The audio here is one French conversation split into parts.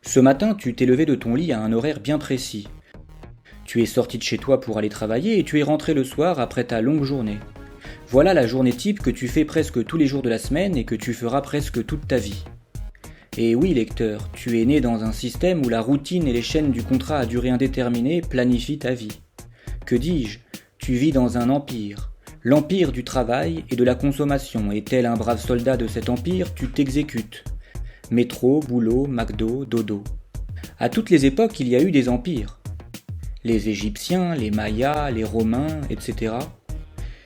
Ce matin, tu t'es levé de ton lit à un horaire bien précis. Tu es sorti de chez toi pour aller travailler et tu es rentré le soir après ta longue journée. Voilà la journée type que tu fais presque tous les jours de la semaine et que tu feras presque toute ta vie. Et oui, lecteur, tu es né dans un système où la routine et les chaînes du contrat à durée indéterminée planifient ta vie. Que dis-je ? Tu vis dans un empire, l'empire du travail et de la consommation, et tel un brave soldat de cet empire, tu t'exécutes. Métro, boulot, McDo, dodo. À toutes les époques, il y a eu des empires. Les Égyptiens, les Mayas, les Romains, etc.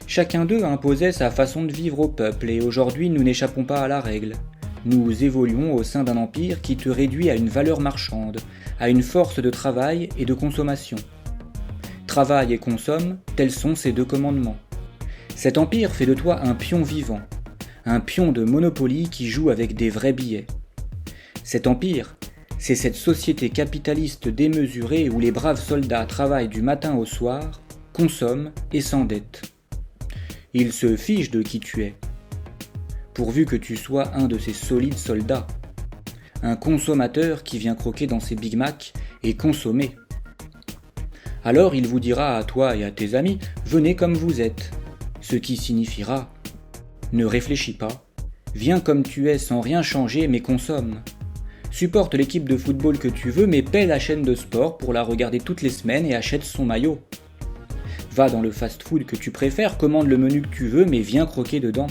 Chacun d'eux imposait sa façon de vivre au peuple, et aujourd'hui nous n'échappons pas à la règle. Nous évoluons au sein d'un empire qui te réduit à une valeur marchande, à une force de travail et de consommation. Travaille et consomme, tels sont ces deux commandements. Cet empire fait de toi un pion vivant, un pion de Monopoly qui joue avec des vrais billets. Cet empire, c'est cette société capitaliste démesurée où les braves soldats travaillent du matin au soir, consomment et s'endettent. Ils se fichent de qui tu es, pourvu que tu sois un de ces solides soldats, un consommateur qui vient croquer dans ses Big Mac et consommer. Alors il vous dira à toi et à tes amis, venez comme vous êtes, ce qui signifiera, ne réfléchis pas, viens comme tu es sans rien changer mais consomme. Supporte l'équipe de football que tu veux mais paie la chaîne de sport pour la regarder toutes les semaines et achète son maillot. Va dans le fast-food que tu préfères, commande le menu que tu veux mais viens croquer dedans.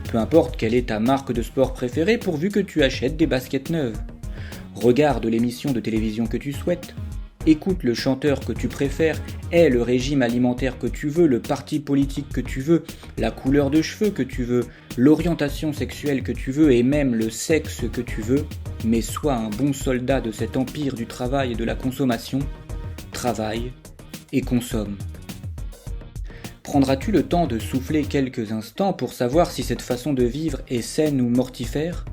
Peu importe quelle est ta marque de sport préférée pourvu que tu achètes des baskets neuves. Regarde l'émission de télévision que tu souhaites. Écoute le chanteur que tu préfères, aie le régime alimentaire que tu veux, le parti politique que tu veux, la couleur de cheveux que tu veux, l'orientation sexuelle que tu veux et même le sexe que tu veux, mais sois un bon soldat de cet empire du travail et de la consommation, travaille et consomme. Prendras-tu le temps de souffler quelques instants pour savoir si cette façon de vivre est saine ou mortifère ?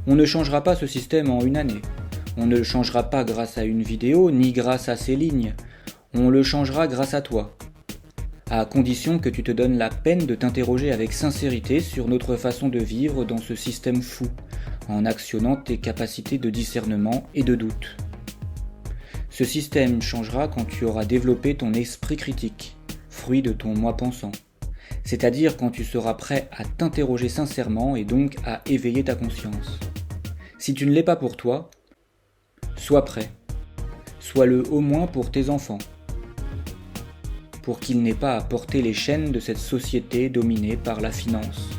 On ne changera pas ce système en une année. On ne le changera pas grâce à une vidéo, ni grâce à ces lignes. On le changera grâce à toi. À condition que tu te donnes la peine de t'interroger avec sincérité sur notre façon de vivre dans ce système fou, en actionnant tes capacités de discernement et de doute. Ce système changera quand tu auras développé ton esprit critique, fruit de ton moi pensant. C'est-à-dire quand tu seras prêt à t'interroger sincèrement et donc à éveiller ta conscience. Si tu ne l'es pas pour toi, sois prêt. Sois-le au moins pour tes enfants, pour qu'ils n'aient pas à porter les chaînes de cette société dominée par la finance.